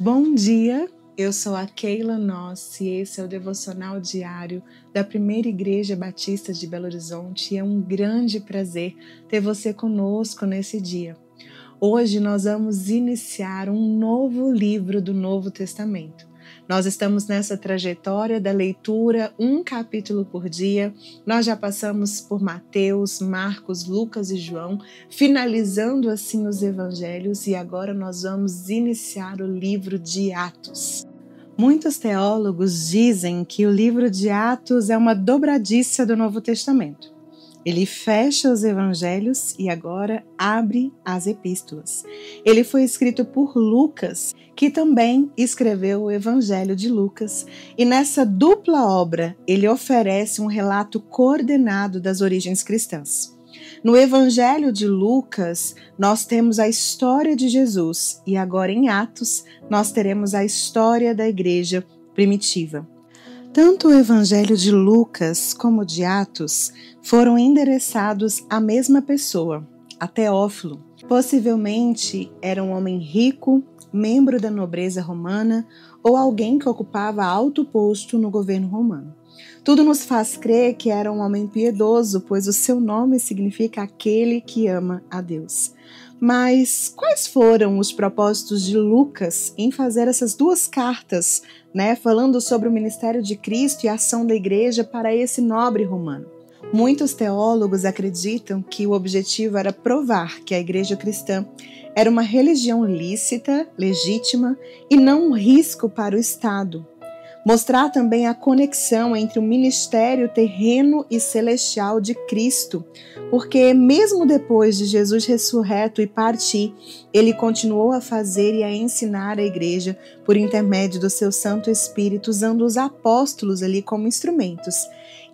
Bom dia, eu sou a Keila Nossi e esse é o devocional diário da Primeira Igreja Batista de Belo Horizonte e é um grande prazer ter você conosco nesse dia. Hoje nós vamos iniciar um novo livro do Novo Testamento. Nós estamos nessa trajetória da leitura, um capítulo por dia. Nós já passamos por Mateus, Marcos, Lucas e João, finalizando assim os evangelhos e agora nós vamos iniciar o livro de Atos. Muitos teólogos dizem que o livro de Atos é uma dobradiça do Novo Testamento. Ele fecha os evangelhos e agora abre as epístolas. Ele foi escrito por Lucas, que também escreveu o Evangelho de Lucas, e nessa dupla obra ele oferece um relato coordenado das origens cristãs. No Evangelho de Lucas, nós temos a história de Jesus e agora em Atos nós teremos a história da igreja primitiva. Tanto o Evangelho de Lucas como o de Atos foram endereçados à mesma pessoa, a Teófilo. Possivelmente era um homem rico, membro da nobreza romana ou alguém que ocupava alto posto no governo romano. Tudo nos faz crer que era um homem piedoso, pois o seu nome significa aquele que ama a Deus. Mas quais foram os propósitos de Lucas em fazer essas duas cartas, falando sobre o ministério de Cristo e a ação da igreja para esse nobre romano? Muitos teólogos acreditam que o objetivo era provar que a igreja cristã era uma religião lícita, legítima e não um risco para o Estado. Mostrar também a conexão entre o ministério terreno e celestial de Cristo, porque mesmo depois de Jesus ressurreto e partir, ele continuou a fazer e a ensinar a igreja por intermédio do seu Santo Espírito, usando os apóstolos ali como instrumentos.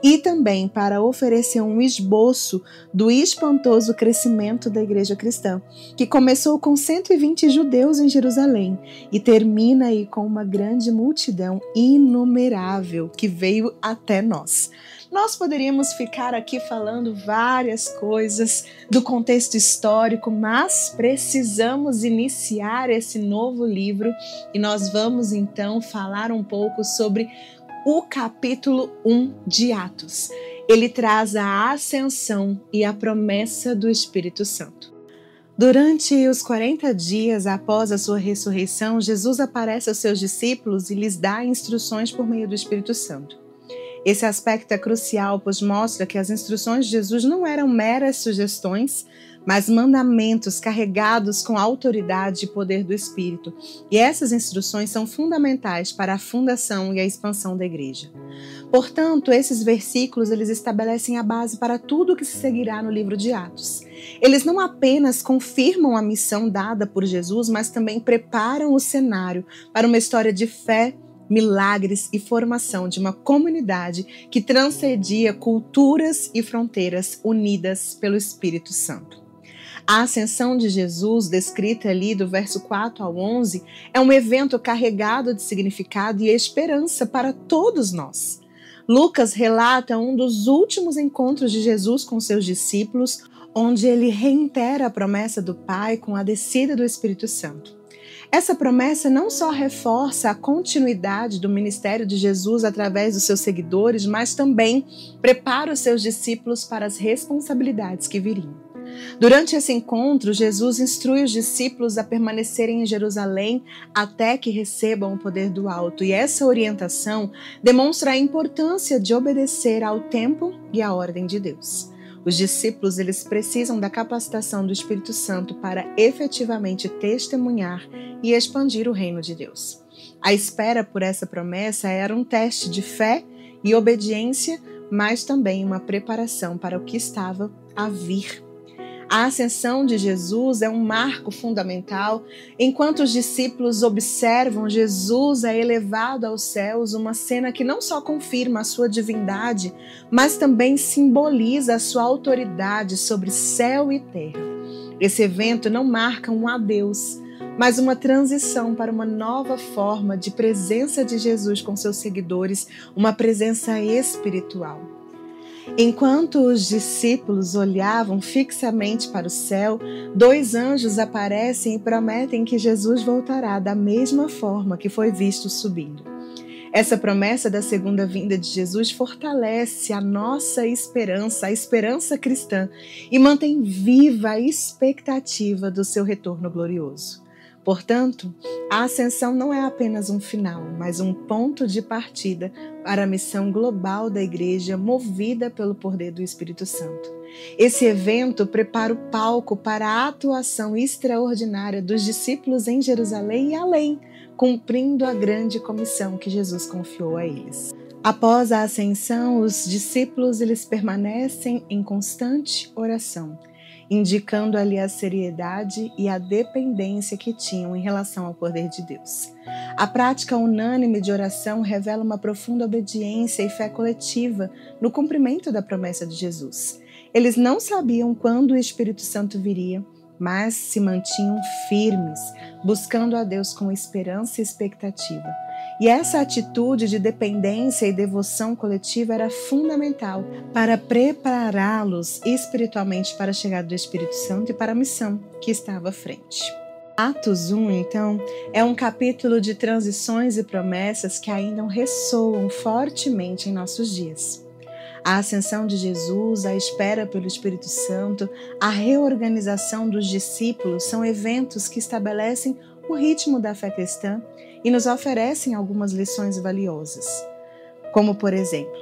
E também para oferecer um esboço do espantoso crescimento da igreja cristã, que começou com 120 judeus em Jerusalém e termina aí com uma grande multidão inumerável que veio até nós. Nós poderíamos ficar aqui falando várias coisas do contexto histórico, mas precisamos iniciar esse novo livro e nós vamos então falar um pouco sobre o capítulo 1 de Atos. Ele traz a ascensão e a promessa do Espírito Santo. Durante os 40 dias após a sua ressurreição, Jesus aparece aos seus discípulos e lhes dá instruções por meio do Espírito Santo. Esse aspecto é crucial, pois mostra que as instruções de Jesus não eram meras sugestões, mas mandamentos carregados com a autoridade e poder do Espírito. E essas instruções são fundamentais para a fundação e a expansão da igreja. Portanto, esses versículos eles estabelecem a base para tudo o que se seguirá no livro de Atos. Eles não apenas confirmam a missão dada por Jesus, mas também preparam o cenário para uma história de fé, milagres e formação de uma comunidade que transcendia culturas e fronteiras unidas pelo Espírito Santo. A ascensão de Jesus, descrita ali do verso 4 ao 11, é um evento carregado de significado e esperança para todos nós. Lucas relata um dos últimos encontros de Jesus com seus discípulos, onde ele reitera a promessa do Pai com a descida do Espírito Santo. Essa promessa não só reforça a continuidade do ministério de Jesus através dos seus seguidores, mas também prepara os seus discípulos para as responsabilidades que viriam. Durante esse encontro, Jesus instrui os discípulos a permanecerem em Jerusalém até que recebam o poder do alto. E essa orientação demonstra a importância de obedecer ao tempo e à ordem de Deus. Os discípulos eles precisam da capacitação do Espírito Santo para efetivamente testemunhar e expandir o reino de Deus. A espera por essa promessa era um teste de fé e obediência, mas também uma preparação para o que estava a vir. A ascensão de Jesus é um marco fundamental. Enquanto os discípulos observam Jesus elevado aos céus, uma cena que não só confirma a sua divindade, mas também simboliza a sua autoridade sobre céu e terra. Esse evento não marca um adeus, mas uma transição para uma nova forma de presença de Jesus com seus seguidores, uma presença espiritual. Enquanto os discípulos olhavam fixamente para o céu, 2 anjos aparecem e prometem que Jesus voltará da mesma forma que foi visto subindo. Essa promessa da segunda vinda de Jesus fortalece a nossa esperança, a esperança cristã, e mantém viva a expectativa do seu retorno glorioso. Portanto, a ascensão não é apenas um final, mas um ponto de partida para a missão global da Igreja movida pelo poder do Espírito Santo. Esse evento prepara o palco para a atuação extraordinária dos discípulos em Jerusalém e além, cumprindo a grande comissão que Jesus confiou a eles. Após a ascensão, os discípulos eles permanecem em constante oração, indicando ali a seriedade e a dependência que tinham em relação ao poder de Deus. A prática unânime de oração revela uma profunda obediência e fé coletiva no cumprimento da promessa de Jesus. Eles não sabiam quando o Espírito Santo viria, mas se mantinham firmes, buscando a Deus com esperança e expectativa. E essa atitude de dependência e devoção coletiva era fundamental para prepará-los espiritualmente para a chegada do Espírito Santo e para a missão que estava à frente. Atos 1, então, é um capítulo de transições e promessas que ainda ressoam fortemente em nossos dias. A ascensão de Jesus, a espera pelo Espírito Santo, a reorganização dos discípulos são eventos que estabelecem o ritmo da fé cristã e nos oferecem algumas lições valiosas. Como, por exemplo,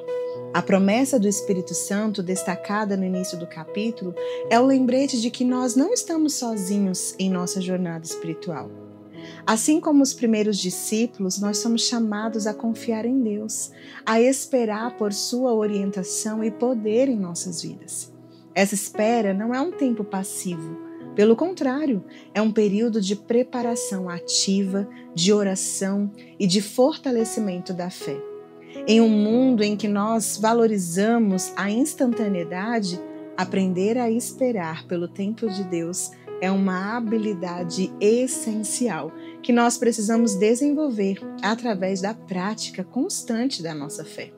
a promessa do Espírito Santo, destacada no início do capítulo, é o lembrete de que nós não estamos sozinhos em nossa jornada espiritual. Assim como os primeiros discípulos, nós somos chamados a confiar em Deus, a esperar por sua orientação e poder em nossas vidas. Essa espera não é um tempo passivo, pelo contrário, é um período de preparação ativa, de oração e de fortalecimento da fé. Em um mundo em que nós valorizamos a instantaneidade, aprender a esperar pelo tempo de Deus é uma habilidade essencial que nós precisamos desenvolver através da prática constante da nossa fé.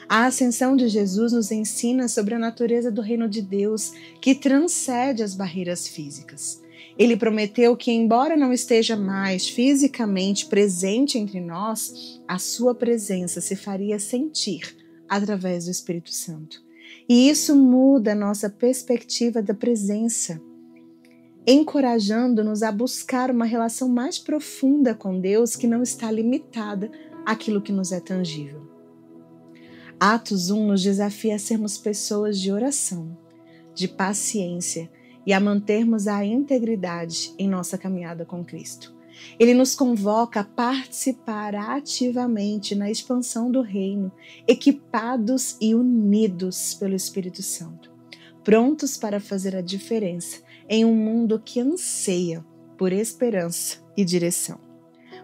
A ascensão de Jesus nos ensina sobre a natureza do reino de Deus, que transcende as barreiras físicas. Ele prometeu que, embora não esteja mais fisicamente presente entre nós, a sua presença se faria sentir através do Espírito Santo. E isso muda a nossa perspectiva da presença, encorajando-nos a buscar uma relação mais profunda com Deus que não está limitada àquilo que nos é tangível. Atos 1 nos desafia a sermos pessoas de oração, de paciência e a mantermos a integridade em nossa caminhada com Cristo. Ele nos convoca a participar ativamente na expansão do reino, equipados e unidos pelo Espírito Santo, prontos para fazer a diferença em um mundo que anseia por esperança e direção.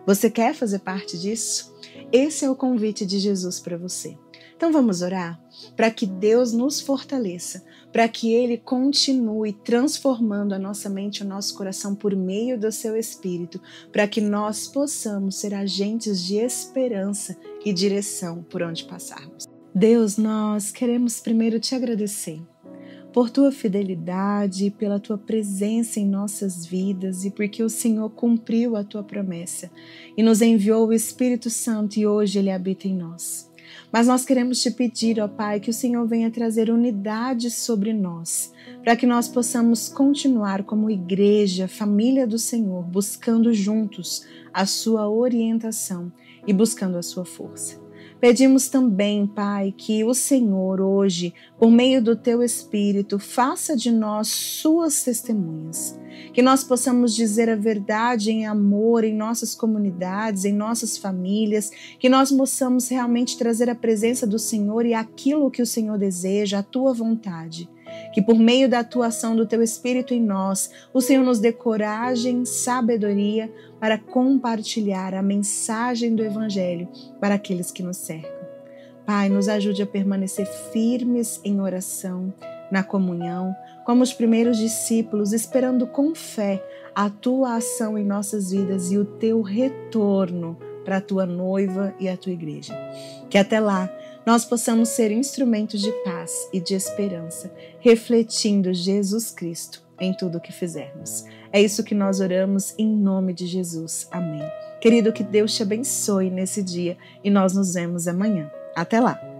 Você quer fazer parte disso? Esse é o convite de Jesus para você. Então vamos orar para que Deus nos fortaleça, para que Ele continue transformando a nossa mente e o nosso coração por meio do seu Espírito, para que nós possamos ser agentes de esperança e direção por onde passarmos. Deus, nós queremos primeiro te agradecer por tua fidelidade, pela tua presença em nossas vidas e porque o Senhor cumpriu a tua promessa e nos enviou o Espírito Santo e hoje Ele habita em nós. Mas nós queremos te pedir, ó Pai, que o Senhor venha trazer unidade sobre nós, para que nós possamos continuar como igreja, família do Senhor, buscando juntos a sua orientação e buscando a sua força. Pedimos também, Pai, que o Senhor hoje, por meio do Teu Espírito, faça de nós suas testemunhas. Que nós possamos dizer a verdade em amor em nossas comunidades, em nossas famílias, que nós possamos realmente trazer a presença do Senhor e aquilo que o Senhor deseja, a Tua vontade. Que por meio da atuação do Teu Espírito em nós, o Senhor nos dê coragem, sabedoria para compartilhar a mensagem do Evangelho para aqueles que nos cercam. Pai, nos ajude a permanecer firmes em oração, na comunhão, como os primeiros discípulos, esperando com fé a Tua ação em nossas vidas e o Teu retorno para a Tua noiva e a Tua igreja. Que até lá nós possamos ser instrumentos de paz e de esperança, refletindo Jesus Cristo em tudo o que fizermos. É isso que nós oramos em nome de Jesus. Amém. Querido, que Deus te abençoe nesse dia e nós nos vemos amanhã. Até lá!